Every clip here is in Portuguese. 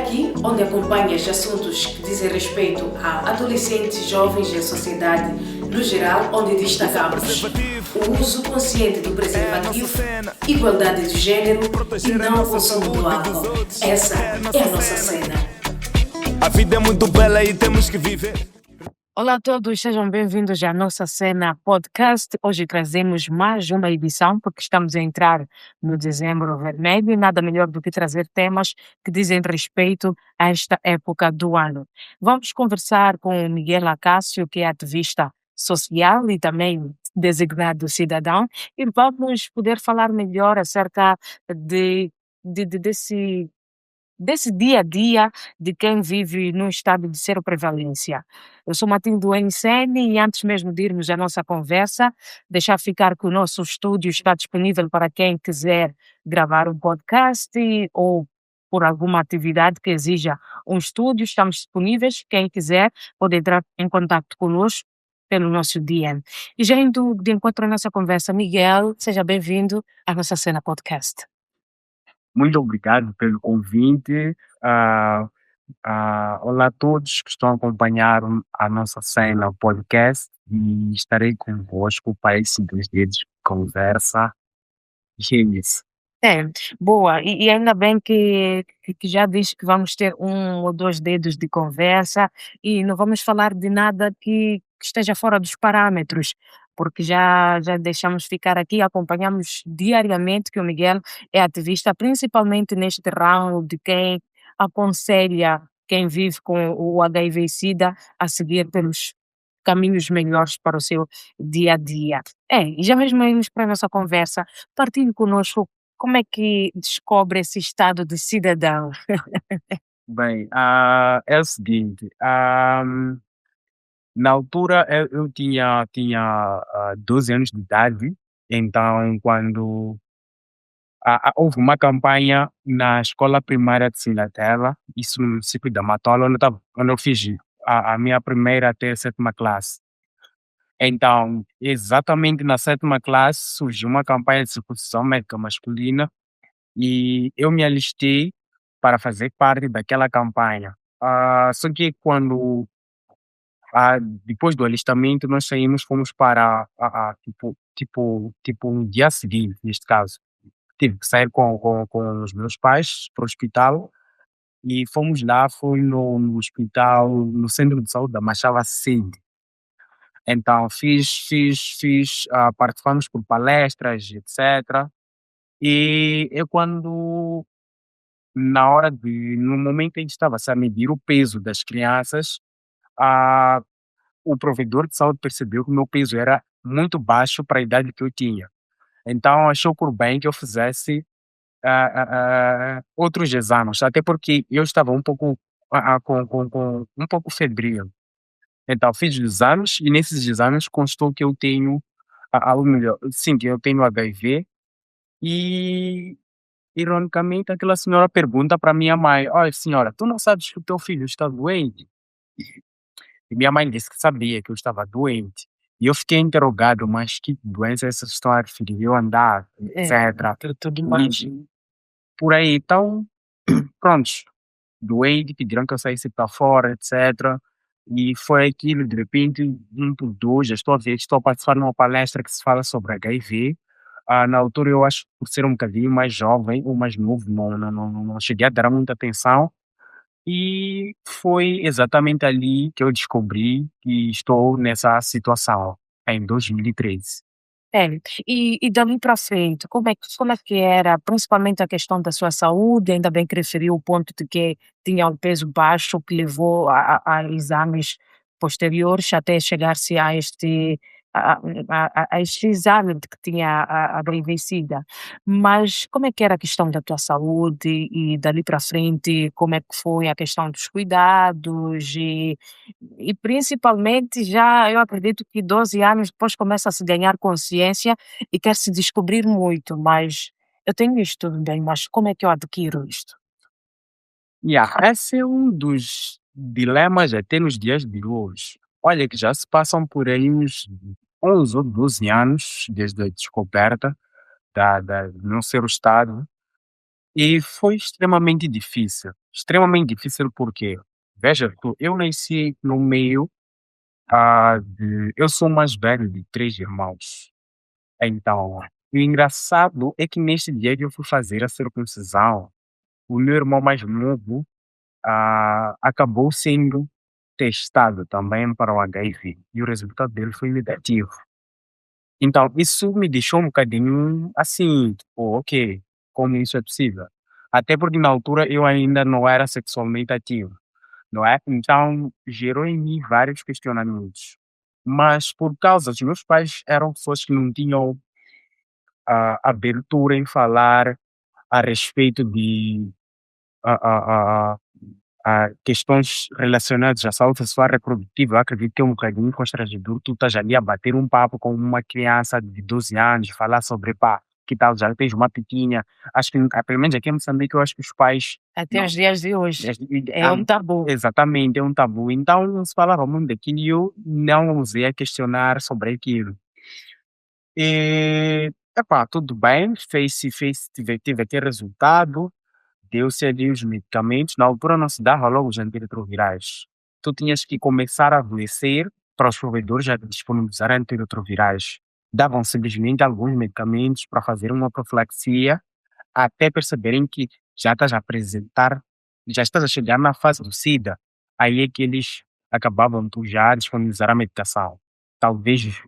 aqui onde acompanhas assuntos que dizem respeito a adolescentes, jovens e a sociedade no geral, onde destacamos o uso consciente do preservativo, igualdade de género e não o consumo do álcool. Essa é a nossa cena. A vida é muito bela e temos que viver. Olá a todos, sejam bem-vindos à nossa cena podcast. Hoje trazemos mais uma edição porque estamos a entrar no dezembro vermelho e nada melhor do que trazer temas que dizem respeito a esta época do ano. Vamos conversar com o Miguel Acácio, que é ativista social e também designado cidadão, e vamos poder falar melhor acerca desse dia a dia de quem vive num estado de seroprevalência. Eu sou Matilde Ensene e antes mesmo de irmos à nossa conversa, deixar ficar que o nosso estúdio está disponível para quem quiser gravar um podcast ou por alguma atividade que exija um estúdio, estamos disponíveis. Quem quiser pode entrar em contato conosco pelo nosso DM. E já indo de encontro à nossa conversa, Miguel, seja bem-vindo à nossa cena podcast. Muito obrigado pelo convite. Olá a todos que estão a acompanhar a nossa cena podcast e estarei convosco para esse 2 dedos de conversa. E é isso. É, boa. E ainda bem que já diz que vamos ter 1 ou 2 dedos de conversa e não vamos falar de nada que esteja fora dos parâmetros, porque já deixamos ficar aqui, acompanhamos diariamente que o Miguel é ativista, principalmente neste ramo de quem aconselha quem vive com o HIV/SIDA a seguir pelos caminhos melhores para o seu dia a dia. E já mesmo irmos para a nossa conversa, partilhe conosco como é que descobre esse estado de cidadão. Bem, é o seguinte, na altura eu tinha 12 anos de idade, então quando houve uma campanha na escola primária de Sinatela, isso no município da Matola, onde eu fiz a minha primeira até a 7ª classe. Então, exatamente na 7ª classe surgiu uma campanha de circuncisão médica masculina e eu me alistei para fazer parte daquela campanha. Só que depois do alistamento nós fomos para um dia seguinte, neste caso. Tive que sair com os meus pais para o hospital e fomos lá, foi no hospital, no centro de saúde da Machava Sede. Então participamos por palestras, etc. E eu no momento em que estava-se a medir o peso das crianças, ah, o provedor de saúde percebeu que o meu peso era muito baixo para a idade que eu tinha. Então achou por bem que eu fizesse outros exames, até porque eu estava um pouco com um pouco febril. Então fiz os exames e nesses exames constou que eu tenho, ou melhor, sim, que eu tenho HIV e ironicamente aquela senhora pergunta para minha mãe: olha senhora, tu não sabes que o teu filho está doente? E minha mãe disse que sabia que eu estava doente. E eu fiquei interrogado, mas que doença vocês estão a referir? Eu andar, etc. Tudo mais. Por aí, então, prontos, doente, pediram que eu saísse para fora, etc. E foi aquilo, de repente, 1 por 2, estou a participar numa palestra que se fala sobre HIV. Na altura, eu acho que por ser um bocadinho mais jovem ou mais novo, não cheguei a dar muita atenção. E foi exatamente ali que eu descobri que estou nessa situação, em 2013. E dali para frente, como é que era, principalmente a questão da sua saúde, ainda bem que referiu o ponto de que tinha um peso baixo que levou a exames posteriores até chegar-se a este exame de que tinha a HIV/SIDA. Mas como é que era a questão da tua saúde e dali para frente, como é que foi a questão dos cuidados e principalmente já eu acredito que 12 anos depois começa a se ganhar consciência e quer se descobrir muito, mas eu tenho isto tudo bem, mas como é que eu adquiro isto? Esse é um dos dilemas até nos dias de hoje. Olha que já se passam por aí uns 11 ou 12 anos desde a descoberta do meu ser o estado. E foi extremamente difícil porque, veja tu, eu nasci no meio, eu sou o mais velho de 3 irmãos. Então, o engraçado é que neste dia que eu fui fazer a circuncisão, o meu irmão mais novo, acabou sendo testado também para o HIV e o resultado dele foi negativo. Então, isso me deixou um bocadinho assim, tipo, ok, como isso é possível? Até porque na altura eu ainda não era sexualmente ativo, não é? Então, gerou em mim vários questionamentos. Mas por causa dos meus pais eram pessoas que não tinham abertura em falar a respeito de a, a, a, questões relacionadas à saúde sexual reprodutiva, eu acredito que é um bocadinho constrangedor. Tu estás ali a bater um papo com uma criança de 12 anos, falar sobre, pá, que tal, já tens uma pitinha. Acho que, pelo menos aqui em Moçambique, eu acho que os pais. Até Não, os dias de hoje. É ah, um tabu. exatamente, é um tabu. Então, não se falava muito daquilo e eu não usei a questionar sobre aquilo. E, epá, tudo bem, tive aquele resultado, deu-se ali os medicamentos, na altura não se dava logo os antirretrovirais. Tu tinhas que começar a adoecer para os provedores já disponibilizar antirretrovirais. Davam simplesmente alguns medicamentos para fazer uma profilaxia, até perceberem que já estás a apresentar, já estás a chegar na fase do SIDA. Aí é que eles acabavam por já disponibilizar a medicação. Talvez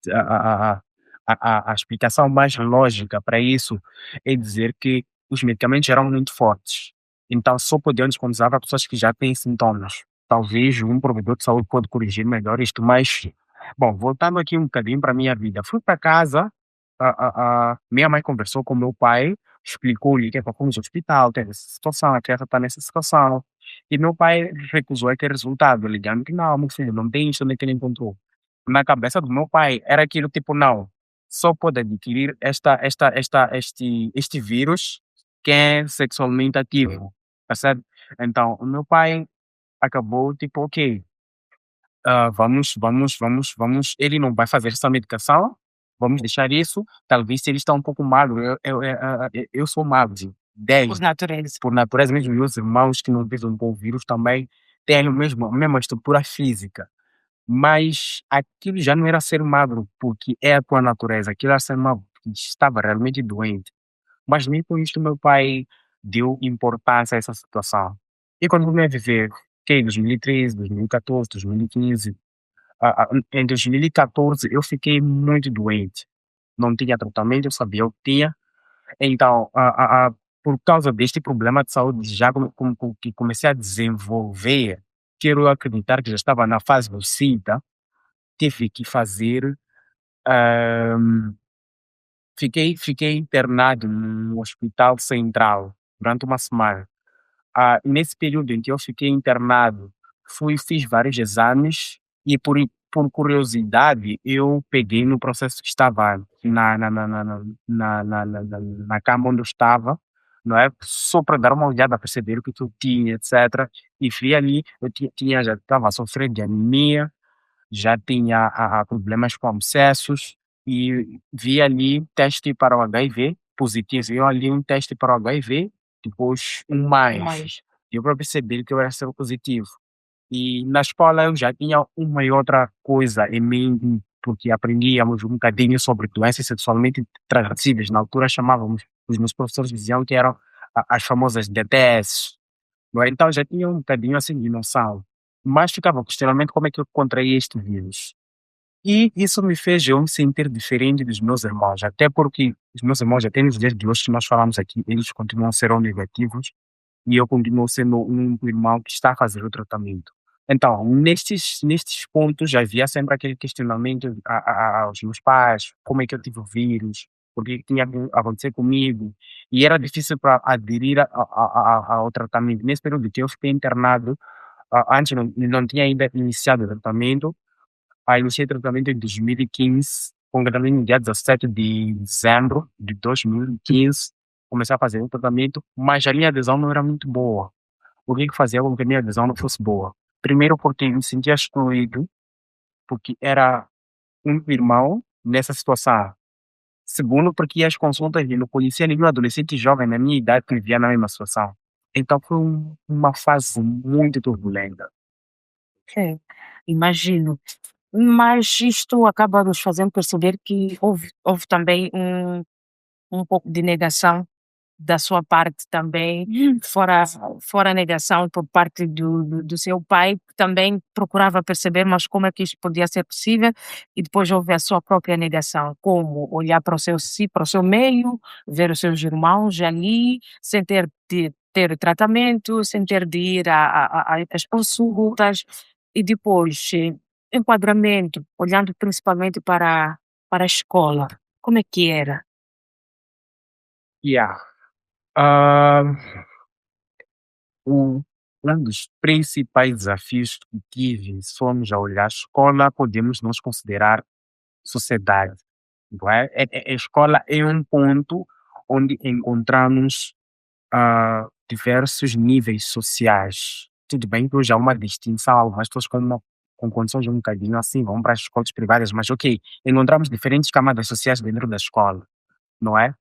a, a, a, a explicação mais lógica para isso é dizer que os medicamentos eram muito fortes. Então só podiam disponibilizar para pessoas que já têm sintomas. Talvez um provedor de saúde pode corrigir melhor isto, mas, bom, voltando aqui um bocadinho para a minha vida. Fui para casa, minha mãe conversou com meu pai, explicou-lhe que é para fomos ao hospital, teve essa situação, a criança está nessa situação. E meu pai recusou aquele resultado, alegando que não, meu filho, não tem isso, nem que ele encontrou. Na cabeça do meu pai era aquilo tipo, não, só pode adquirir este vírus quem é sexualmente ativo, tá certo? Então, o meu pai acabou tipo, ok, vamos, ele não vai fazer essa medicação, vamos deixar isso, talvez se ele está um pouco magro, eu sou magro, de Por 10, natureza. por natureza, mesmo meus irmãos que não vivem com o vírus também têm a mesma estrutura física, mas aquilo já não era ser magro, porque é a tua natureza, aquilo era ser magro, porque estava realmente doente. Mas nem com isto meu pai deu importância a essa situação. E quando comecei a viver, que em 2013, 2014, 2015, em 2014 eu fiquei muito doente. Não tinha tratamento, eu sabia o que tinha. Então, por causa deste problema de saúde, já que comecei a desenvolver, quero acreditar que já estava na fase do SIDA, tive que fazer, ah, fiquei internado no hospital central durante uma semana. Nesse período em que eu fiquei internado, fiz vários exames e por curiosidade eu peguei no processo que estava na cama onde eu estava, não é? Só para dar uma olhada, perceber o que eu tinha, etc. E vi ali, já estava a sofrer de anemia, já tinha problemas com abscessos e vi ali teste para o HIV positivo, vi ali um teste para o HIV, depois um mais. Mas Deu para perceber que eu era positivo. E na escola eu já tinha uma e outra coisa em mim, porque aprendíamos um bocadinho sobre doenças sexualmente transmissíveis. Na altura chamávamos, os meus professores diziam que eram as famosas DTS, não é? Então já tinha um bocadinho assim de noção, mas ficava questionamento como é que eu contraí este vírus. E isso me fez eu me sentir diferente dos meus irmãos, até porque os meus irmãos, até nos dias de hoje que nós falamos aqui, eles continuam a ser negativos e eu continuo sendo um irmão que está a fazer o tratamento. Então, nestes pontos já havia sempre aquele questionamento aos meus pais, como é que eu tive o vírus, por que que tinha que acontecer comigo, e era difícil para aderir ao tratamento. Nesse período que eu fiquei internado, antes não tinha ainda iniciado o tratamento, iniciei tratamento em 2015, concretamente no dia 17 de dezembro de 2015, comecei a fazer o tratamento, mas a minha adesão não era muito boa. O que fazia com que a minha adesão não fosse boa? Primeiro porque me sentia excluído, porque era um irmão nessa situação. Segundo, porque as consultas não conhecia nenhum adolescente jovem na minha idade que vivia na mesma situação. Então foi uma fase muito turbulenta. É, imagino. Mas isto acaba nos fazendo perceber que houve também um pouco de negação da sua parte também, fora a negação por parte do seu pai, que também procurava perceber, mas como é que isto podia ser possível, e depois houve a sua própria negação, como olhar para o seu si para o seu meio, ver os seus irmãos ali, sem ter de ter tratamento, sem ter de ir às consultas, e depois, enquadramento, olhando principalmente para a escola, como é que era? Yeah. Ah, um, um dos principais desafios que tive, se formos a olhar a escola, podemos nos considerar sociedade, não é? A escola é um ponto onde encontramos diversos níveis sociais. Tudo bem que hoje há uma distinção, algumas pessoas com condições um bocadinho assim vão para as escolas privadas, mas ok, encontramos diferentes camadas sociais dentro da escola, não é?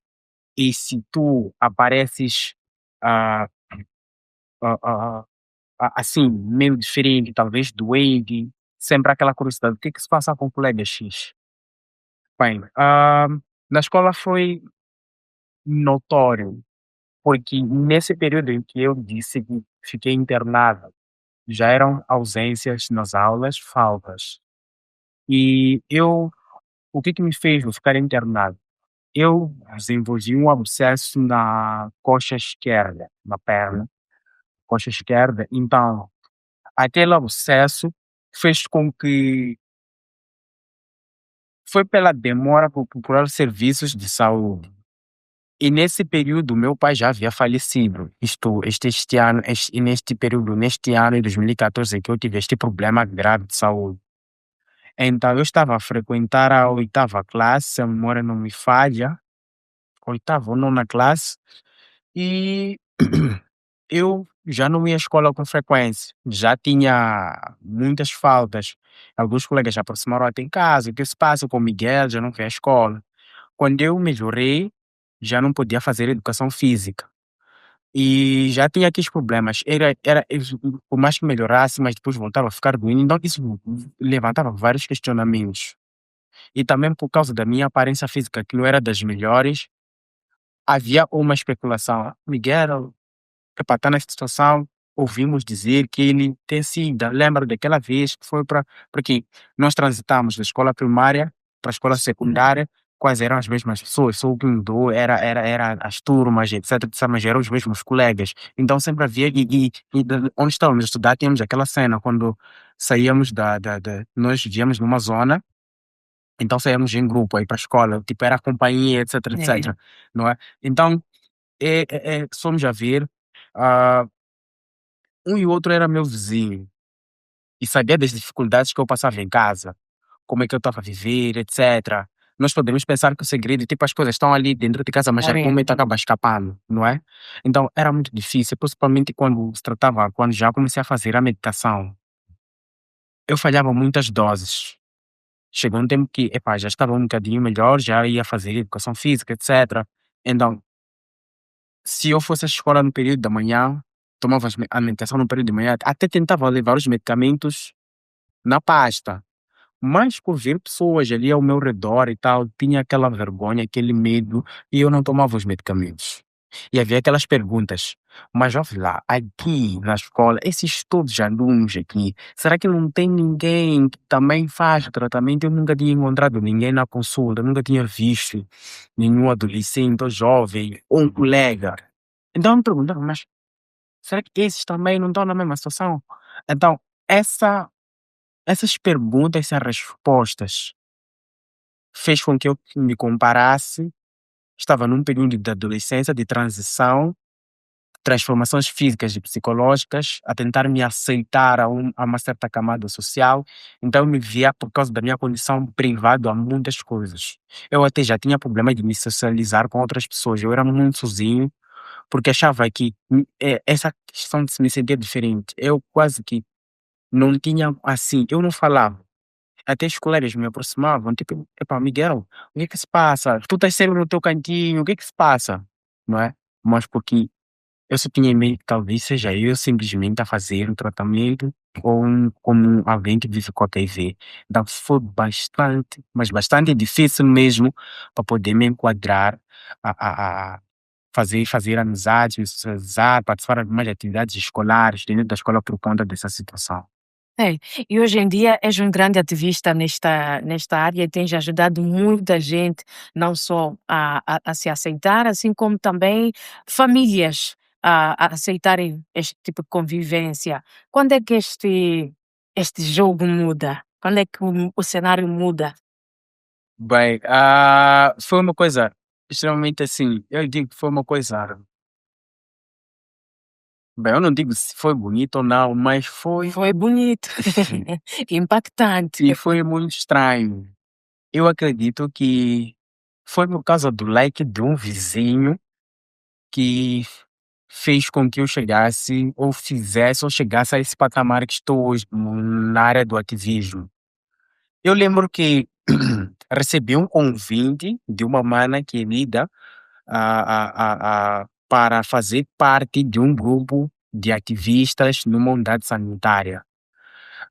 E se tu apareces ah, ah, ah, assim, meio diferente, talvez doente, sempre aquela curiosidade, o que é que se passa com o colega X? Bem, na escola foi notório, porque nesse período em que eu disse que fiquei internado, já eram ausências nas aulas, faltas. E o que que me fez eu ficar internado? Eu desenvolvi um abscesso na coxa esquerda, na perna, coxa esquerda. Então, aquele abscesso fez com que foi pela demora por procurar serviços de saúde. E nesse período, meu pai já havia falecido. Este ano, neste período, neste ano de 2014, que eu tive este problema grave de saúde. Então, eu estava a frequentar a oitava classe, se a memória não me falha, oitava ou nona classe, e eu já não ia à escola com frequência, já tinha muitas faltas. Alguns colegas já aproximaram até em casa, o que se passa com o Miguel, já não vem à escola. Quando eu melhorei, já não podia fazer educação física. E já tinha aqueles problemas. Por mais que melhorasse, mas depois voltava a ficar doendo. Então, isso levantava vários questionamentos. E também por causa da minha aparência física, que não era das melhores, havia uma especulação. Miguel, epá, está nessa situação, ouvimos dizer que ele tem sido, lembra daquela vez que foi para, porque nós transitamos da escola primária para a escola secundária, quais eram as mesmas pessoas, só o que mudou era as turmas, etc, mas eram os mesmos colegas. Então sempre havia, onde estávamos a estudar, tínhamos aquela cena, quando saíamos nós vivíamos numa zona, então saíamos em grupo aí para a escola, tipo era a companhia, etc, É, etc, não é? Então, somos a ver, ah, um e o outro era meu vizinho e sabia das dificuldades que eu passava em casa, como é que eu estava a viver, etc. Nós podemos pensar que o segredo, tipo, as coisas estão ali dentro de casa, mas a algum momento claramente. acaba escapando, não é? Então era muito difícil, principalmente quando se tratava, quando já comecei a fazer a meditação. Eu falhava muitas doses. Chegou um tempo que, epá, já estava um bocadinho melhor, já ia fazer educação física, etc. Então, se eu fosse à escola no período da manhã, tomava a medicação no período de manhã, até tentava levar os medicamentos na pasta, mas por ver pessoas ali ao meu redor e tal, tinha aquela vergonha, aquele medo, e eu não tomava os medicamentos. E havia aquelas perguntas, mas ouve lá, aqui na escola, esses todos alunos aqui, será que não tem ninguém que também faz o tratamento? Eu nunca tinha encontrado ninguém na consulta, nunca tinha visto nenhum adolescente ou jovem ou um colega. Então eu me perguntava, mas será que esses também não estão na mesma situação? Então, essa essas perguntas, essas respostas fez com que eu me comparasse, estava num período de adolescência, de transição, transformações físicas e psicológicas, a tentar me aceitar a uma certa camada social, então eu me via, por causa da minha condição, privado a muitas coisas. Eu até já tinha problema de me socializar com outras pessoas, eu era muito sozinho, porque achava que essa questão de se me sentir diferente, eu quase que não tinha assim, eu não falava. até os colegas me aproximavam, tipo, epá, Miguel, o que é que se passa? Tu estás sempre no teu cantinho, o que é que se passa? Não é? Mas porque eu só tinha em mente que talvez seja eu simplesmente a fazer o tratamento ou como alguém que vive com HIV. Então foi bastante, mas bastante difícil mesmo para poder me enquadrar a fazer amizades, me socializar, participar de mais atividades escolares dentro da escola por conta dessa situação. É, e hoje em dia és um grande ativista nesta área e tens ajudado muita gente, não só a se aceitar, assim como também famílias a aceitarem este tipo de convivência. Quando é que este jogo muda? Quando é que o cenário muda? Bem, foi uma coisa extremamente assim, eu digo que foi uma coisa, bem, eu não digo se foi bonito ou não, mas foi Foi bonito, impactante. e foi muito estranho. Eu acredito que foi por causa do like de um vizinho que fez com que eu chegasse ou fizesse ou chegasse a esse patamar que estou hoje na área do ativismo. Eu lembro que recebi um convite de uma mana querida para fazer parte de um grupo de ativistas numa unidade sanitária.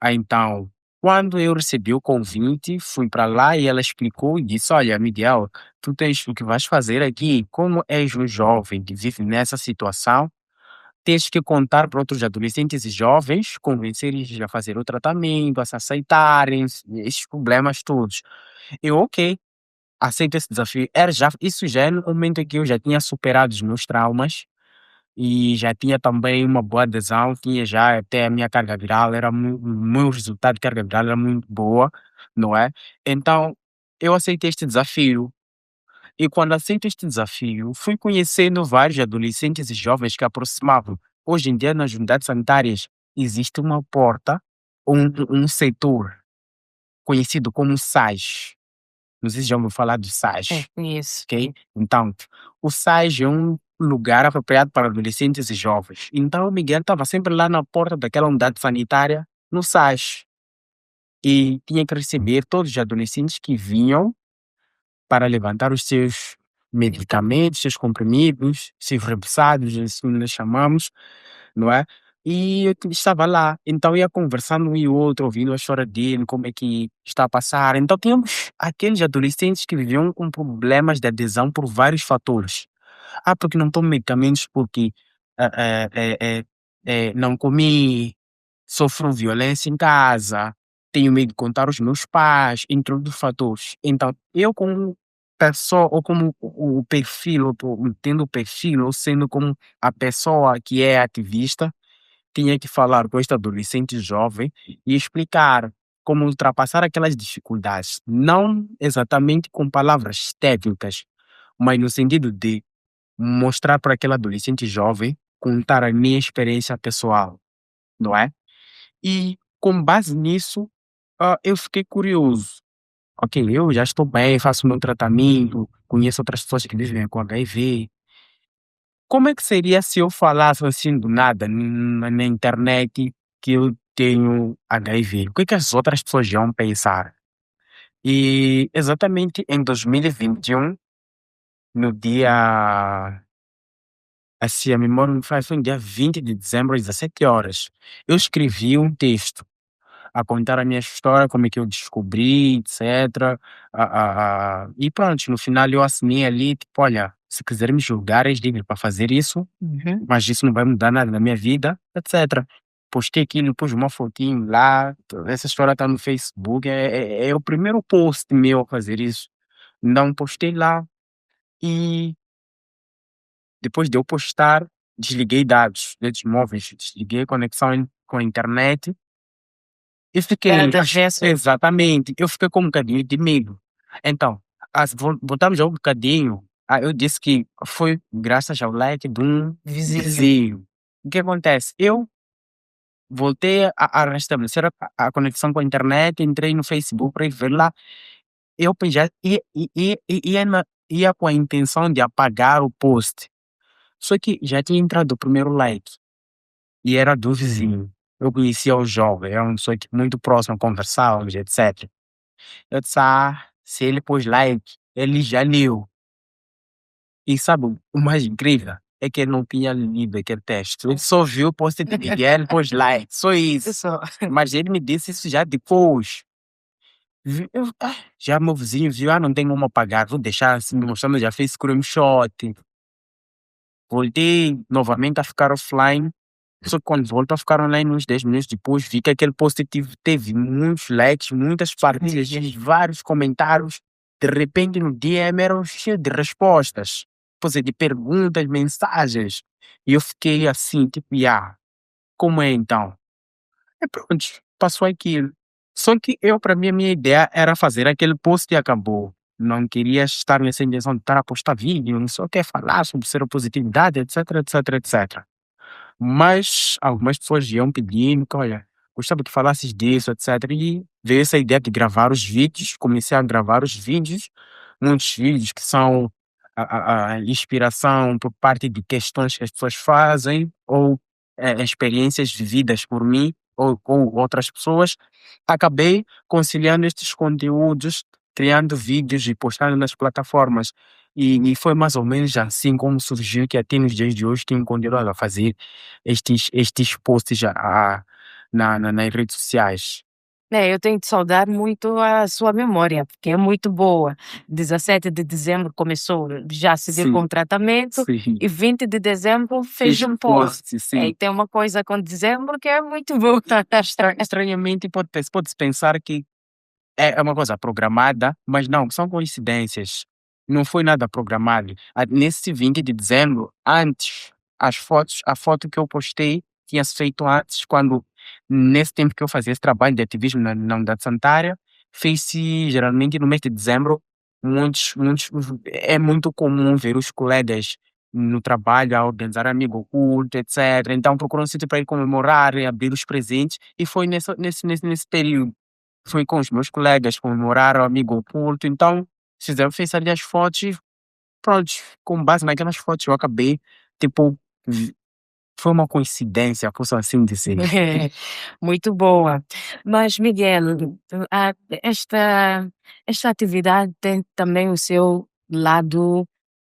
Então, quando eu recebi o convite, fui para lá e ela explicou e disse: Olha, Miguel, tu tens o que vais fazer aqui, como és um jovem que vive nessa situação, tens que contar para outros adolescentes e jovens, convencer-eles a fazer o tratamento, a se aceitarem, esses problemas todos. Eu, ok, aceito esse desafio. Isso já é no momento em que eu já tinha superado os meus traumas e já tinha também uma boa adesão, tinha já até a minha carga viral, o meu resultado de carga viral era muito boa, não é? Então, eu aceitei este desafio. E quando aceito este desafio, fui conhecendo vários adolescentes e jovens que aproximavam. Hoje em dia, nas unidades sanitárias, existe uma porta, um setor conhecido como SAG. Não sei se já ouviu falar do É, SAG. isso. Ok? Então, o SAG é um lugar apropriado para adolescentes e jovens. Então, o Miguel estava sempre lá na porta daquela unidade sanitária, no SAG, e tinha que receber todos os adolescentes que vinham para levantar os seus medicamentos, seus comprimidos, seus repousados, assim nós chamamos, não é? E eu estava lá, então ia conversando um e outro, ouvindo a história dele, como é que está a passar. Então tínhamos aqueles adolescentes que viviam com problemas de adesão por vários fatores. Porque não tomo medicamentos porque eh, eh, eh, eh, não comi, sofro violência em casa, tenho medo de contar aos meus pais, entre outros fatores. Então, eu como pessoa, ou como o perfil, tendo o perfil, ou sendo como a pessoa que é ativista, tinha que falar com este adolescente jovem e explicar como ultrapassar aquelas dificuldades, não exatamente com palavras técnicas, mas no sentido de mostrar para aquele adolescente jovem, contar a minha experiência pessoal, não é? E com base nisso, eu fiquei curioso. Ok, eu já estou bem, faço o meu tratamento, conheço outras pessoas que vivem com HIV. Como é que seria se eu falasse assim do nada na internet que eu tenho HIV? O que é que as outras pessoas iam pensar? E exatamente em 2021, no dia, assim, a memória me faz, foi no dia 20 de dezembro, às 17 horas, eu escrevi um texto a contar a minha história, como é que eu descobri, etc. E pronto, no final eu assinei ali, tipo, olha, se quiser me julgar, és livre para fazer isso, Uhum. mas isso não vai mudar nada na minha vida, etc. Postei aquilo, pus uma fotinho lá, essa história está no Facebook, é o primeiro post meu a fazer isso. Não postei lá e depois de eu postar, desliguei dados móveis, desliguei a conexão com a internet. Eu fiquei Era das vezes exatamente, eu fiquei com um bocadinho de medo. Então, voltamos a um bocadinho, eu disse que foi graças ao like de um vizinho. vizinho. O que acontece? Eu voltei a restabelecer a conexão com a internet, entrei no Facebook para ir ver lá. Eu já ia com a intenção de apagar o post. Só que já tinha entrado o primeiro like e era do vizinho. Eu conhecia o jovem, era uma pessoa que muito próxima, conversávamos, etc. Eu disse, se ele pôs like, ele já leu. E sabe, o mais incrível é que ele não tinha lido aquele texto. Ele só viu o post de Miguel, pôs like, só isso. Só. Mas ele me disse isso já depois. Já meu vizinho viu, não tenho como apagar, vou deixar assim, me mostrando, já fez screenshot. Voltei novamente a ficar offline. Só que quando volto a ficar online uns 10 minutos depois, vi que aquele post teve muitos likes, muitas partilhas, vários comentários. De repente no DM era cheio de respostas, pois de perguntas, mensagens. E eu fiquei assim, tipo, como é então? E pronto, passou aquilo. Só que eu, para mim, a minha ideia era fazer aquele post e acabou. Não queria estar nessa intenção de estar a postar vídeo, não só quer falar sobre seropositividade, etc, etc, etc. Mas algumas pessoas iam pedindo que, olha, gostava que falasses disso, etc. E veio essa ideia de gravar os vídeos, comecei a gravar os vídeos, muitos vídeos que são a inspiração por parte de questões que as pessoas fazem ou experiências vividas por mim ou outras pessoas. Acabei conciliando estes conteúdos, criando vídeos e postando nas plataformas. E foi mais ou menos assim como surgiu que até nos dias de hoje tenho continuado a fazer estes posts nas redes sociais. Eu tenho de saudar muito a sua memória, porque é muito boa. 17 de dezembro começou já a seguir Sim, com o tratamento sim. e 20 de dezembro fez um post. Post, sim. E tem uma coisa com dezembro que é muito boa. Estranhamente, pode-se pensar que é uma coisa programada, mas não, são coincidências. Não foi nada programado. Nesse 20 de dezembro, antes, a foto que eu postei tinha se feito antes, quando, nesse tempo que eu fazia esse trabalho de ativismo na Unidade Sanitária, fez-se geralmente no mês de dezembro, é muito comum ver os colegas no trabalho a organizar amigo oculto, etc. Então procuram um sítio para ir comemorar, e abrir os presentes, e foi nesse período. Fui com os meus colegas comemorar o amigo oculto, então fez ali as fotos e pronto, com base naquelas fotos eu acabei, tipo, vi foi uma coincidência, posso assim dizer. Muito boa. Mas, Miguel, esta, esta atividade tem também o seu lado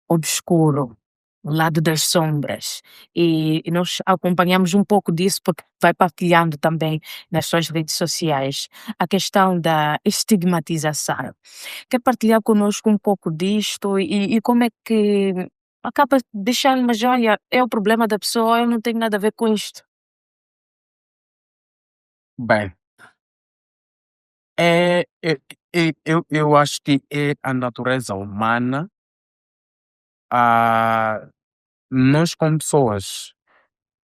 obscuro, o lado das sombras. E nós acompanhamos um pouco disso porque vai partilhando também nas suas redes sociais a questão da estigmatização. Quer partilhar conosco um pouco disto e como é que acaba deixando, mas olha, é o problema da pessoa, eu não tenho nada a ver com isto. Bem, é eu acho que é a natureza humana, ah, nós como pessoas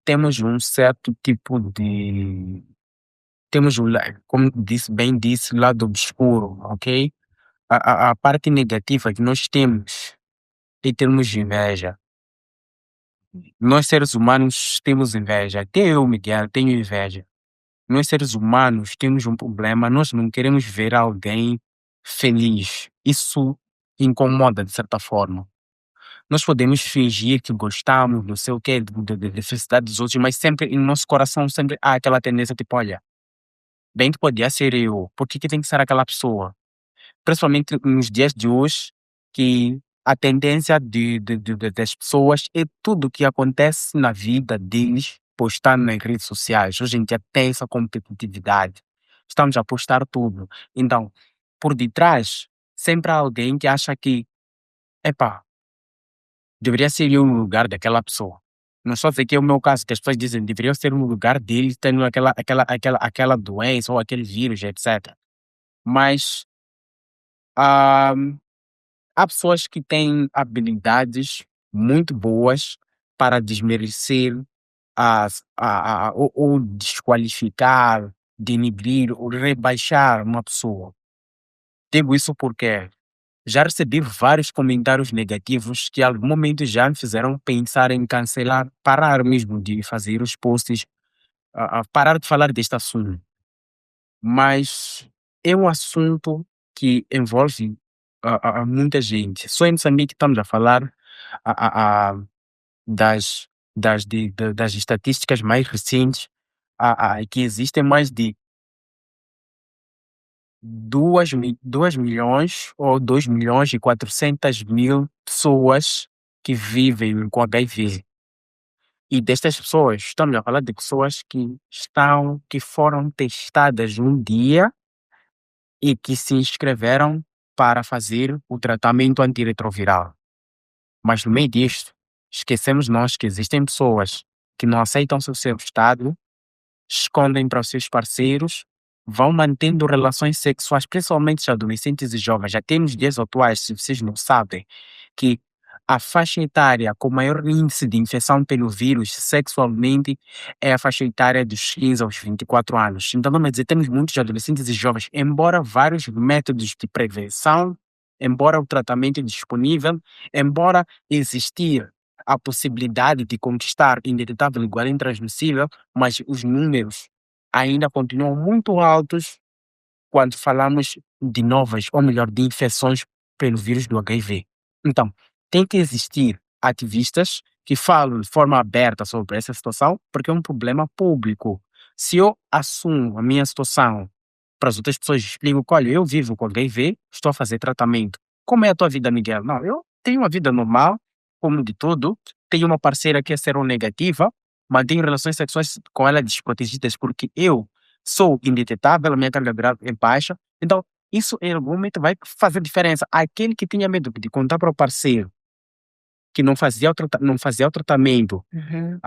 temos um certo tipo de temos como disse, lado obscuro, ok? A parte negativa que nós temos é termos inveja. Nós seres humanos temos inveja. Até eu, Miguel, tenho inveja. Nós seres humanos temos um problema, nós não queremos ver alguém feliz. Isso incomoda de certa forma. Nós podemos fingir que gostamos, não sei o quê, da felicidade dos outros, mas sempre em nosso coração sempre há aquela tendência tipo, olha, bem que podia ser eu, por que que tem que ser aquela pessoa? Principalmente nos dias de hoje, que a tendência das pessoas é tudo o que acontece na vida deles postar nas redes sociais. Hoje em dia tem essa competitividade. Estamos a postar tudo. Então, por detrás, sempre há alguém que acha que, epá, deveria ser eu no lugar daquela pessoa. Não só dizer que é o meu caso, que as pessoas dizem, deveria ser no lugar dele, tendo aquela doença ou aquele vírus, etc. Mas, ah, há pessoas que têm habilidades muito boas para desmerecer ou desqualificar, denigrir ou rebaixar uma pessoa. Digo isso porque já recebi vários comentários negativos que em algum momento já me fizeram pensar em cancelar, parar mesmo de fazer os posts, parar de falar deste assunto. Mas é um assunto que envolve a muita gente. Só em Moçambique estamos a falar das, das estatísticas mais recentes, que existem mais de 2 milhões ou 2 milhões e 400 mil pessoas que vivem com HIV. E destas pessoas, estamos a falar de pessoas que foram testadas um dia e que se inscreveram para fazer o tratamento antirretroviral. Mas no meio disto, esquecemos nós que existem pessoas que não aceitam o seu estado, escondem para os seus parceiros, vão mantendo relações sexuais, principalmente os adolescentes e jovens. Já temos dias atuais, se vocês não sabem, que a faixa etária com maior índice de infecção pelo vírus sexualmente é a faixa etária dos 15 aos 24 anos. Então, vamos dizer, temos muitos adolescentes e jovens, embora vários métodos de prevenção, embora o tratamento disponível, embora existir a possibilidade de conquistar indetetável igual intransmissível, mas os números ainda continuam muito altos quando falamos de novas, ou melhor, de infecções pelo vírus do HIV. Então, tem que existir ativistas que falam de forma aberta sobre essa situação, porque é um problema público. Se eu assumo a minha situação para as outras pessoas, explico que, olha, eu vivo com HIV, estou a fazer tratamento. Como é a tua vida, Miguel? Não, eu tenho uma vida normal, como de tudo, tenho uma parceira que é seronegativa, mantenho relações sexuais com ela desprotegidas porque eu sou indetetável, a minha carga viral é baixa. Então, isso em algum momento vai fazer diferença. Aquele que tinha medo de contar para o parceiro que não fazia o tratamento, Uhum.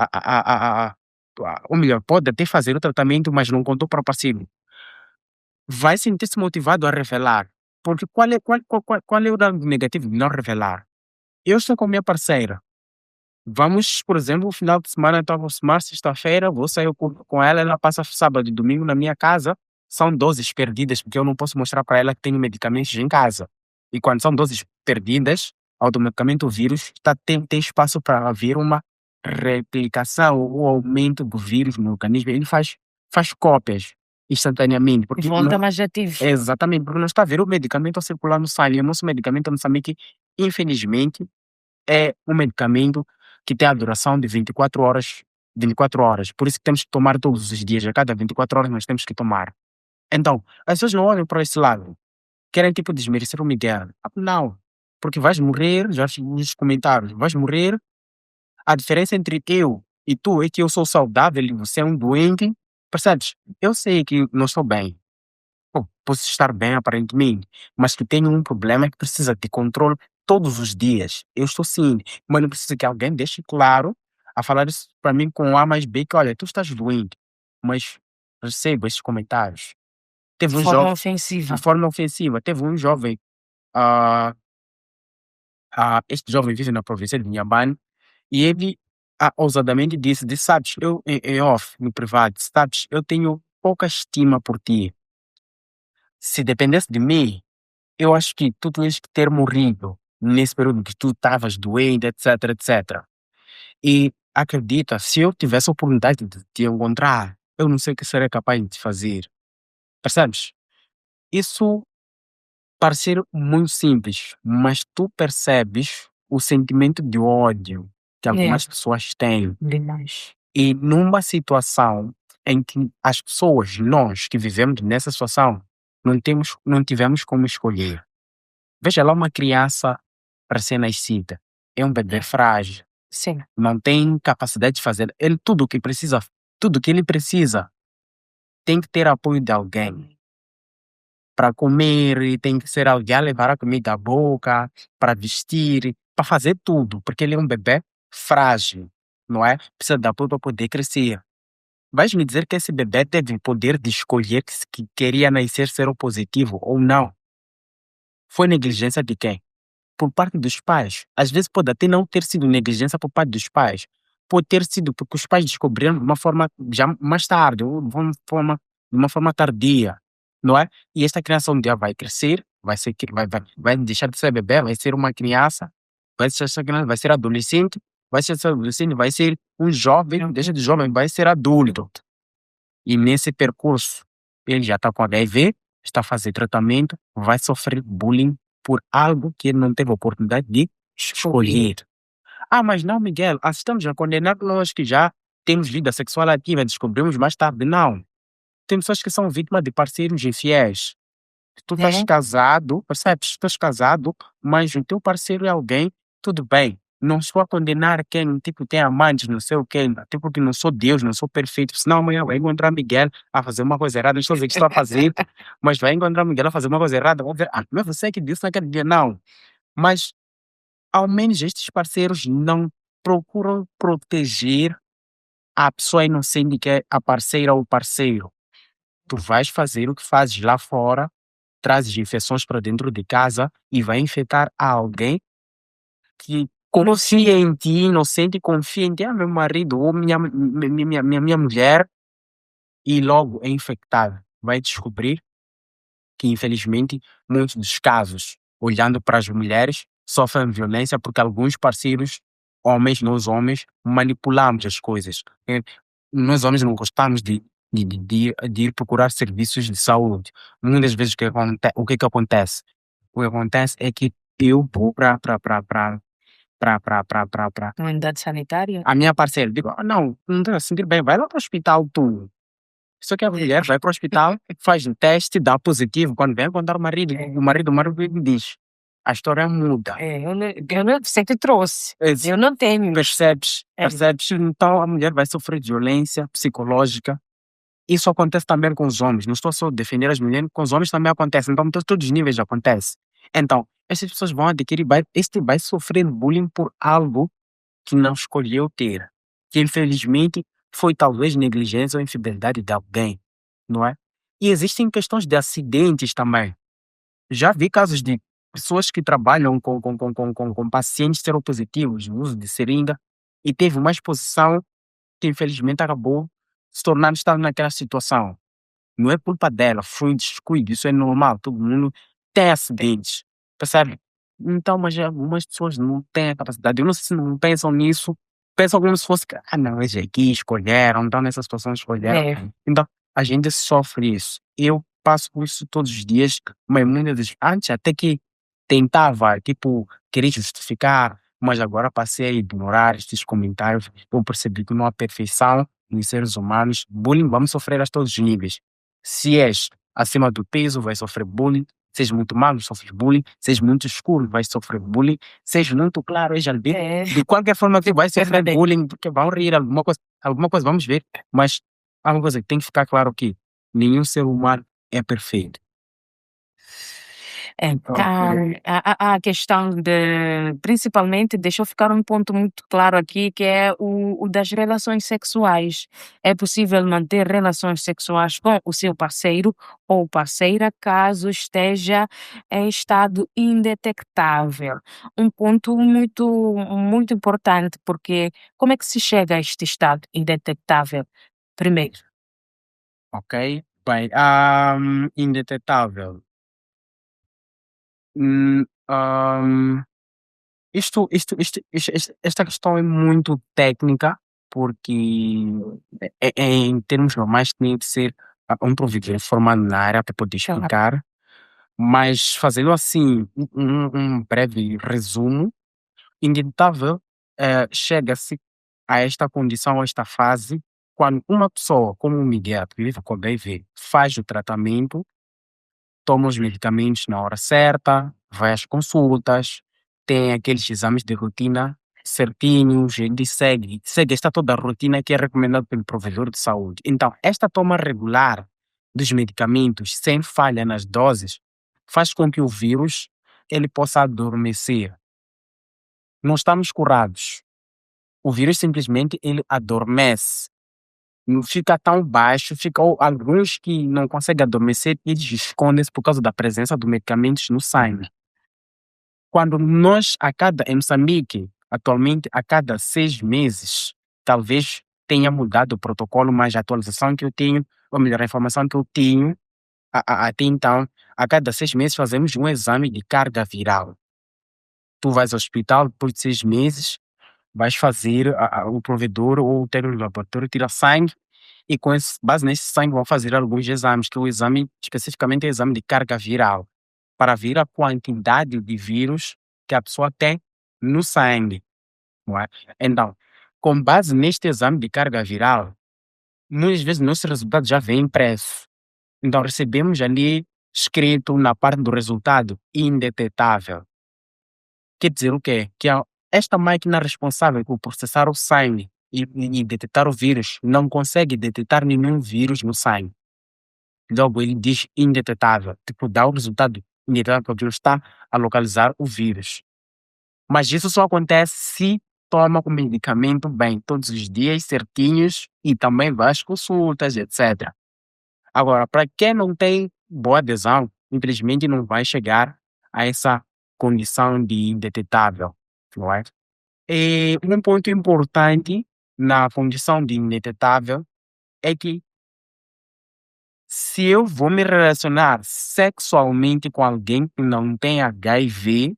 ou melhor, pode até fazer o tratamento, mas não contou para o parceiro, vai sentir-se motivado a revelar. Porque qual é o lado negativo de não revelar? Eu estou com a minha parceira. Vamos, por exemplo, no final de semana, então, vou semana, sexta-feira, vou sair com ela, ela passa sábado e domingo na minha casa. São doses perdidas, porque eu não posso mostrar para ela que tenho medicamentos em casa. E quando são doses perdidas, automaticamente o vírus tem espaço para haver uma replicação ou aumento do vírus no organismo. Ele faz cópias instantaneamente. E Porque volta mais ativo. exatamente, porque não está a ver o medicamento a circular no sangue. E o nosso medicamento no Moçambique, infelizmente, é um medicamento que tem a duração de 24 horas, 24 horas. Por isso que temos que tomar todos os dias. A cada 24 horas nós temos que tomar. Então, as pessoas não olham para esse lado. Querem tipo desmerecer o Miguel. Não. Porque vais morrer, já vi nos comentários, vais morrer. A diferença entre eu e tu é que eu sou saudável e você é um doente. Percebes? Eu sei que não estou bem. Pô, posso estar bem aparentemente, mas que tenho um problema que precisa de controle todos os dias. Eu estou sim, mas não precisa que alguém deixe claro a falar isso para mim com A mais B, que olha, tu estás doente, mas recebo esses comentários. Teve De um forma jovem, ofensiva. de forma ofensiva, teve um jovem, ah, este jovem vive na província de Inhambane, e ele ousadamente disse, sabes, eu em off, no privado, sabes, eu tenho pouca estima por ti. Se dependesse de mim, eu acho que tu tinhas que ter morrido nesse período que tu estavas doente, etc, etc. E acredita, se eu tivesse a oportunidade de te encontrar, eu não sei o que seria capaz de fazer. Percebes? Isso parece ser muito simples, mas tu percebes o sentimento de ódio que É, algumas pessoas têm. demais. E numa situação em que as pessoas, nós que vivemos nessa situação, não tivemos como escolher. Veja lá uma criança recém-nascida. É um bebê frágil, Sim. não tem capacidade de fazer. Ele, tudo que ele precisa, tem que ter apoio de alguém. Para comer, e tem que ser alguém a levar a comida à boca, para vestir, para fazer tudo, porque ele é um bebê frágil, não é? Precisa de apoio para poder crescer. Vais me dizer que esse bebê teve o poder de escolher que queria nascer seropositivo ou não? Foi negligência de quem? Por parte dos pais. Às vezes pode até não ter sido negligência por parte dos pais. Pode ter sido porque os pais descobriram de uma forma já mais tarde, ou de uma forma tardia, não é? E esta criança um dia vai crescer, vai deixar de ser bebê, vai ser uma criança, vai ser adolescente, vai ser um jovem, deixa de jovem, vai ser adulto. E nesse percurso, ele já está com HIV, está a fazer tratamento, vai sofrer bullying por algo que ele não teve oportunidade de escolher. Mas não, Miguel, estamos a condenar nós que já temos vida sexual ativa, descobrimos mais tarde. Não. Tem pessoas que são vítimas de parceiros infiéis. Tu estás É, casado, percebes? Tu estás casado, mas o teu parceiro é alguém, tudo bem. Não estou a condenar quem, tipo, tem amantes, não sei o quê, até porque não sou Deus, não sou perfeito. Senão amanhã vai encontrar Miguel a fazer uma coisa errada, não estou a dizer que estou a fazer, mas vai encontrar Miguel a fazer uma coisa errada, vão ver, não é você que disse naquele dia, não. Mas, ao menos estes parceiros não procuram proteger a pessoa inocente que é a parceira ou o parceiro. Tu vais fazer o que fazes lá fora, trazes infecções para dentro de casa e vai infectar alguém que confia em ti, inocente, confia em ti, meu marido ou minha mulher, e logo é infectado. Vai descobrir que, infelizmente, muitos dos casos, olhando para as mulheres, sofrem violência porque alguns parceiros, homens, nós homens, manipulamos as coisas. Nós homens não gostamos de ir procurar serviços de saúde. Muitas vezes o que que acontece? O que acontece é que eu vou para comunidade sanitária. a minha parceira, digo, não, não estou a sentir bem, vai lá para o hospital tu. Só que a mulher vai para o hospital, faz um teste, dá positivo. Quando vem contar o marido me diz. A história muda. Eu não sei que trouxe. Ex- Eu não tenho. Percebes? É. Percebes? Então a mulher vai sofrer de violência psicológica. Isso acontece também com os homens. Não estou só a defender as mulheres, com os homens também acontece. Então, todos os níveis acontece. Então, essas pessoas vão adquirir, este vai sofrer bullying por algo que não escolheu ter. Que infelizmente foi talvez negligência ou infidelidade de alguém, não é? E existem questões de acidentes também. Já vi casos de pessoas que trabalham com pacientes seropositivos, no uso de seringa, e teve uma exposição que infelizmente acabou se tornando estar naquela situação. Não é culpa dela, foi um descuido, isso é normal, todo mundo tem acidentes, percebe? Então, mas algumas pessoas não têm a capacidade, eu não sei se não pensam nisso, pensam como se fosse, não, eles aqui escolheram, então nessa situação escolheram. É. Então, a gente sofre isso. Eu passo por isso todos os dias, mas muitas vezes, antes até que tentava, tipo, querer justificar, mas agora passei a ignorar estes comentários, eu percebi que não há perfeição nos seres humanos, bullying vamos sofrer a todos os níveis. Se és acima do peso, vai sofrer bullying. Se és muito magro, sofres bullying. Se és muito escuro, vai sofrer bullying. Se és muito claro, és albino. É. De qualquer forma, você vai sofrer Verdade. bullying, porque vão rir alguma coisa, vamos ver. Mas há uma coisa que tem que ficar claro aqui: nenhum ser humano é perfeito. É, a questão de, principalmente, deixou ficar um ponto muito claro aqui, que é o das relações sexuais. É possível manter relações sexuais com o seu parceiro ou parceira caso esteja em estado indetectável. Um ponto muito, muito importante, porque como é que se chega a este estado indetectável? Primeiro, Ok? Bem, indetetável. Hum, ahm, esta questão é muito técnica, porque em termos normais tinha de ser um provedor formado na área para poder claro, explicar, mas fazendo assim um breve resumo, inevitável chega-se a esta condição, a esta fase, quando uma pessoa como o Miguel, que vive com HIV, faz o tratamento, toma os medicamentos na hora certa, vai às consultas, tem aqueles exames de rotina certinhos, ele segue esta toda a rotina que é recomendada pelo provedor de saúde. Então, esta toma regular dos medicamentos, sem falha nas doses, faz com que o vírus ele possa adormecer. Não estamos curados. O vírus simplesmente ele adormece. Não fica tão baixo, alguns que não conseguem adormecer, eles escondem-se por causa da presença de medicamentos no sangue. Quando em Moçambique, atualmente, a cada 6 meses, talvez tenha mudado o protocolo, mas a atualização que eu tenho, ou melhor, a informação que eu tenho, até então, a cada 6 meses fazemos um exame de carga viral. Tu vais ao hospital depois de 6 meses, vais fazer, o provedor ou o técnico do laboratório tira sangue e base nesse sangue vão fazer alguns exames, que o exame especificamente é o exame de carga viral, para ver a quantidade de vírus que a pessoa tem no sangue, não é? Então, com base neste exame de carga viral, muitas vezes nossos resultados já vêm impressos. Então recebemos ali escrito na parte do resultado indetetável. Quer dizer o quê? Que esta máquina responsável por processar o sangue e detectar o vírus não consegue detectar nenhum vírus no sangue. Logo, ele diz indetetável. Tipo, dá o resultado indetetável porque ele está a localizar o vírus. Mas isso só acontece se toma o medicamento bem, todos os dias, certinhos, e também vai às consultas, etc. Agora, para quem não tem boa adesão, infelizmente não vai chegar a essa condição de indetetável, não é? E um ponto importante na condição de indetetável é que se eu vou me relacionar sexualmente com alguém que não tem HIV,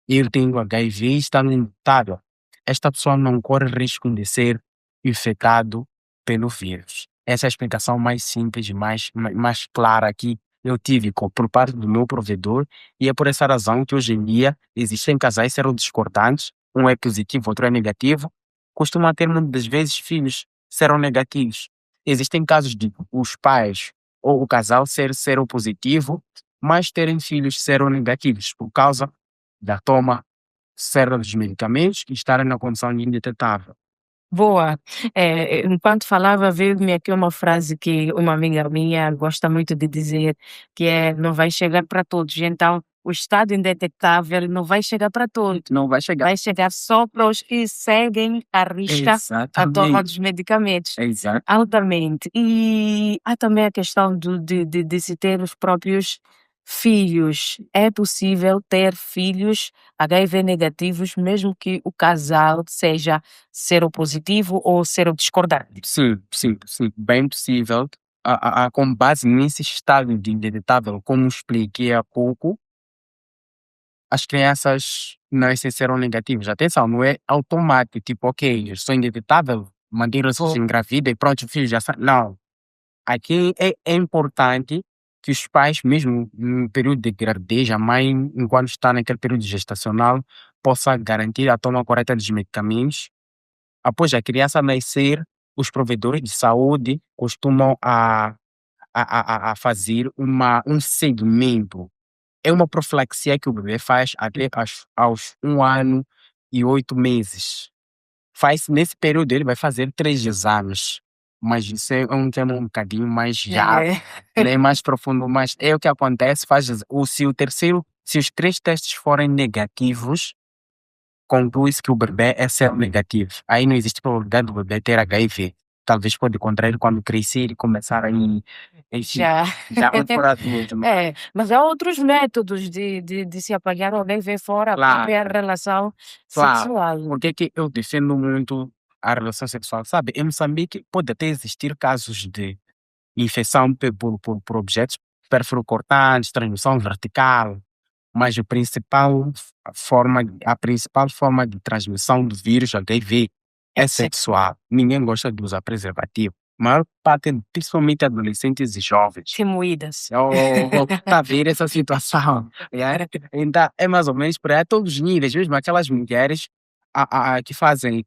eu tenho HIV e está no indetetável, esta pessoa não corre risco de ser infectado pelo vírus. Essa é a explicação mais simples e mais clara que eu tive por parte do meu provedor, e é por essa razão que hoje em dia existem casais serodiscordantes, um é positivo, outro é negativo, costumam ter muitas das vezes filhos seronegativos. Existem casos de os pais ou o casal ser seropositivo, mas terem filhos seronegativos por causa da toma certa dos medicamentos e estarem na condição indetetável. Boa. Enquanto falava, veio-me aqui uma frase que uma amiga minha gosta muito de dizer, que é: não vai chegar para todos. Então, o estado indetectável não vai chegar para todos, Não vai chegar. vai chegar só para os que seguem à risca a toma Exatamente. dos medicamentos. Exato. Altamente. E há também a questão de se ter os próprios filhos. É possível ter filhos HIV negativos, mesmo que o casal seja seropositivo ou serodiscordante? Sim, sim, sim, bem possível. Com base nesse estado de indetetável, como expliquei há pouco, as crianças nascem seronegativas. Atenção, não é automático, tipo, ok, eu sou indetetável, manter-se Oh. engravida e pronto, o filho já sabe. Não. Aqui é importante que os pais, mesmo no período de gravidez, a mãe, enquanto está naquele período gestacional, possa garantir a toma correta dos medicamentos. Após a criança nascer, os provedores de saúde costumam a fazer um segmento. É uma profilaxia que o bebê faz até aos 1 ano e 8 meses. Faz nesse período, ele vai fazer 3 exames. Mas isso é um tema um bocadinho mais já, né, mais profundo, mas é o que acontece, se os 3 testes forem negativos, conclui-se que o bebê é negativo. Aí não existe probabilidade do bebê ter HIV. Talvez pode contrair quando crescer e começar a ir, enfim, Já. já for adulto. Mas há outros métodos de se apagar o HIV fora a Claro. própria relação Claro. sexual. Por que que eu defendo muito a relação sexual? Sabe, em Moçambique pode até existir casos de infecção por objetos perfluorocortantes, transmissão vertical, mas a principal forma de transmissão do vírus HIV é sexual. Ninguém gosta de usar preservativo. A maior parte, principalmente adolescentes e jovens, Timoídas. tá a ver essa situação. Yeah? Então, é mais ou menos por aí, a todos os níveis, mesmo aquelas mulheres que fazem,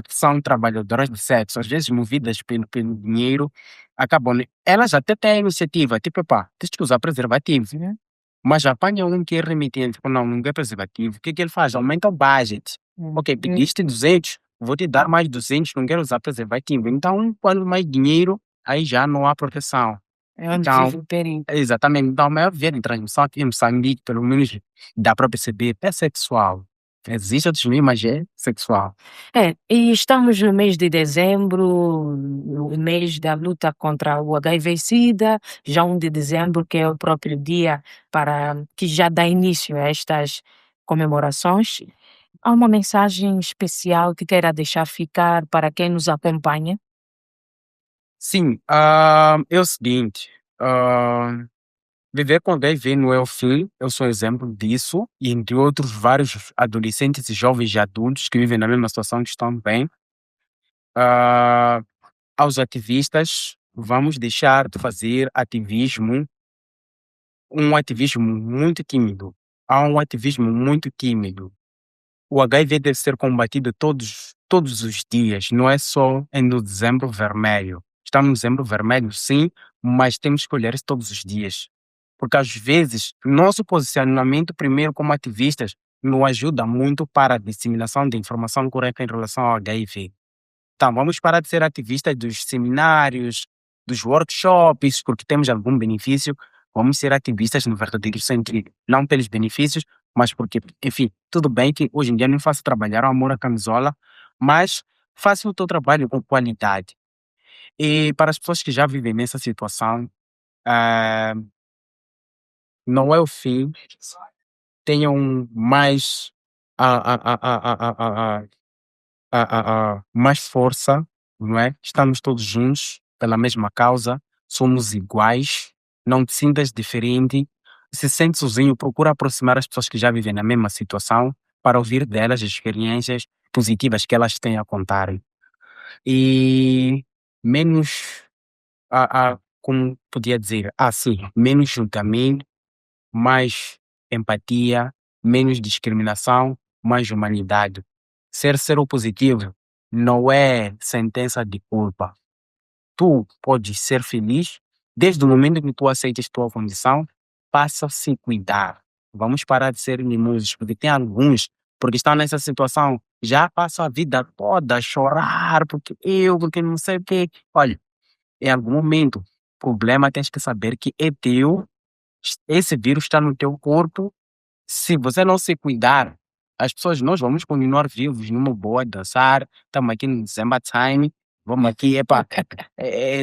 que são trabalhadoras de sexo, às vezes movidas pelo dinheiro, acabam, elas até têm a iniciativa, tipo, pá, tens que usar preservativo, né? Mas apanha um que é remetente, tipo, não quer preservativo, o que que ele faz? Aumenta o budget. Ok, pediste 200, vou te dar mais 200, não quero usar preservativo. Então, quando mais dinheiro, aí já não há proteção. É onde Então, vive o perigo. exatamente. Então, a maior via de transmissão aqui em Moçambique, pelo menos dá para perceber, é sexual. Existe outros meios, mas é sexual. E estamos no mês de dezembro, no mês da luta contra o HIV/SIDA, já 1 de dezembro, que é o próprio dia que já dá início a estas comemorações. Há uma mensagem especial que queira deixar ficar para quem nos acompanha? Sim, é o seguinte, viver com HIV não é o fim, eu sou exemplo disso, e entre outros vários adolescentes e jovens e adultos que vivem na mesma situação que estão bem. Aos ativistas, vamos deixar de fazer um ativismo muito tímido. Há um ativismo muito tímido. O HIV deve ser combatido todos os dias, não é só no dezembro vermelho. Estamos no dezembro vermelho, sim, mas temos que olhar isso todos os dias. porque às vezes nosso posicionamento primeiro como ativistas nos ajuda muito para a disseminação de informação correta em relação ao HIV. Então, vamos parar de ser ativistas dos seminários, dos workshops, porque temos algum benefício. Vamos ser ativistas no verdadeiro sentido. Não pelos benefícios, mas porque, enfim, tudo bem que hoje em dia não faço trabalhar o amor à camisola, mas faço o teu trabalho com qualidade. E para as pessoas que já vivem nessa situação, ah, não é o fim. Tenham mais, a, a, a, a, a, a, mais força, não é? Estamos todos juntos pela mesma causa, somos iguais, não te sintas diferente. Se sente sozinho, procura aproximar as pessoas que já vivem na mesma situação para ouvir delas as experiências positivas que elas têm a contar. E menos, como podia dizer, sim, menos julgamento, mais empatia, menos discriminação, mais humanidade. Ser positivo não é sentença de culpa. Tu podes ser feliz desde o momento que tu aceitas tua condição, passa a se cuidar. Vamos parar de ser mimosos, porque tem alguns, porque estão nessa situação, já passam a vida toda a chorar, porque não sei o quê. Olha, em algum momento, o problema tens que saber que é teu, esse vírus está no teu corpo. Se você não se cuidar, nós vamos continuar vivos numa boa, dançar, estamos aqui no December Time, vamos aqui,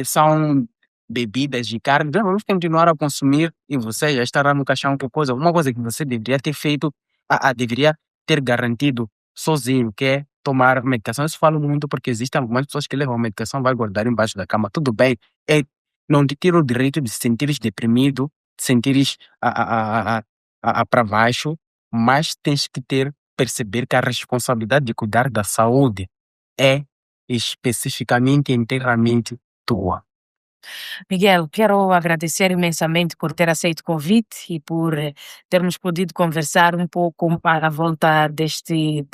são bebidas de carne, nós vamos continuar a consumir e você já estará no caixão uma coisa que você deveria ter feito, deveria ter garantido sozinho, que é tomar medicação. Isso falo muito porque existem algumas pessoas que levam a medicação, vai guardar embaixo da cama, tudo bem, não te tira o direito de se sentires deprimido, de sentires para baixo, mas tens que perceber que a responsabilidade de cuidar da saúde é especificamente e inteiramente tua. Miguel, quero agradecer imensamente por ter aceito o convite e por termos podido conversar um pouco à volta deste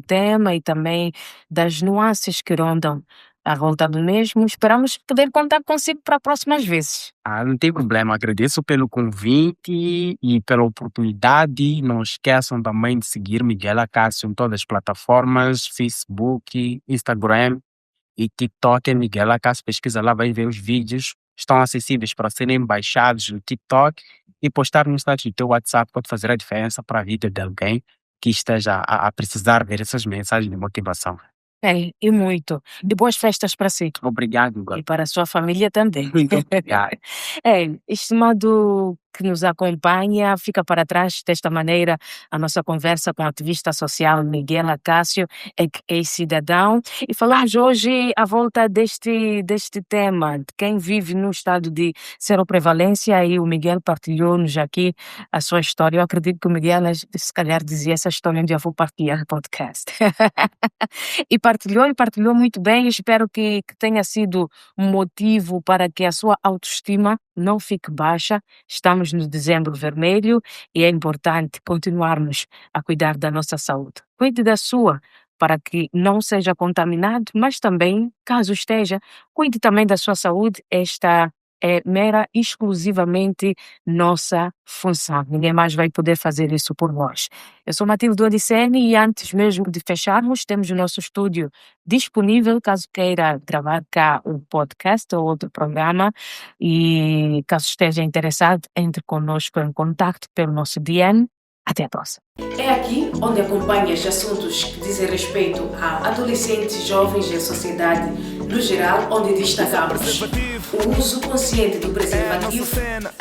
tema e também das nuances que rondam à volta do mesmo. Esperamos poder contar consigo para próximas vezes. Não tem problema, agradeço pelo convite e pela oportunidade. Não esqueçam também de seguir Miguel Acácio em todas as plataformas, Facebook, Instagram e TikTok. Miguel Acácio, pesquisa lá, vai ver os vídeos. Estão acessíveis para serem baixados no TikTok e postar no status do teu WhatsApp pode fazer a diferença para a vida de alguém que esteja a precisar ver essas mensagens de motivação. E muito. De boas festas para si. Obrigado, E para a sua família também. Muito obrigado. Estimado que nos acompanha, fica para trás desta maneira a nossa conversa com o ativista social Miguel Acácio, cidadão, e falamos hoje à volta deste tema, de quem vive no estado de seroprevalência, e o Miguel partilhou-nos aqui a sua história. Eu acredito que o Miguel, se calhar, dizia essa história onde eu vou partilhar no podcast. E partilhou muito bem. Espero que tenha sido um motivo para que a sua autoestima não fique baixa. Estamos no dezembro vermelho e é importante continuarmos a cuidar da nossa saúde. Cuide da sua, para que não seja contaminado, mas também, caso esteja, cuide também da sua saúde. Esta é exclusivamente nossa função. Ninguém mais vai poder fazer isso por nós. Eu sou Matilde Odisseni e antes mesmo de fecharmos, temos o nosso estúdio disponível, caso queira gravar cá um podcast ou outro programa, e caso esteja interessado, entre conosco em contato pelo nosso DM. Até a próxima. É aqui onde acompanhas assuntos que dizem respeito a adolescentes, jovens e a sociedade no geral, onde destacamos o uso consciente do preservativo,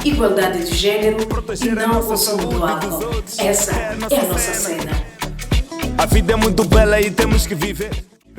igualdade de gênero e não consumo do álcool. Essa é a nossa cena. A vida é muito bela e temos que viver.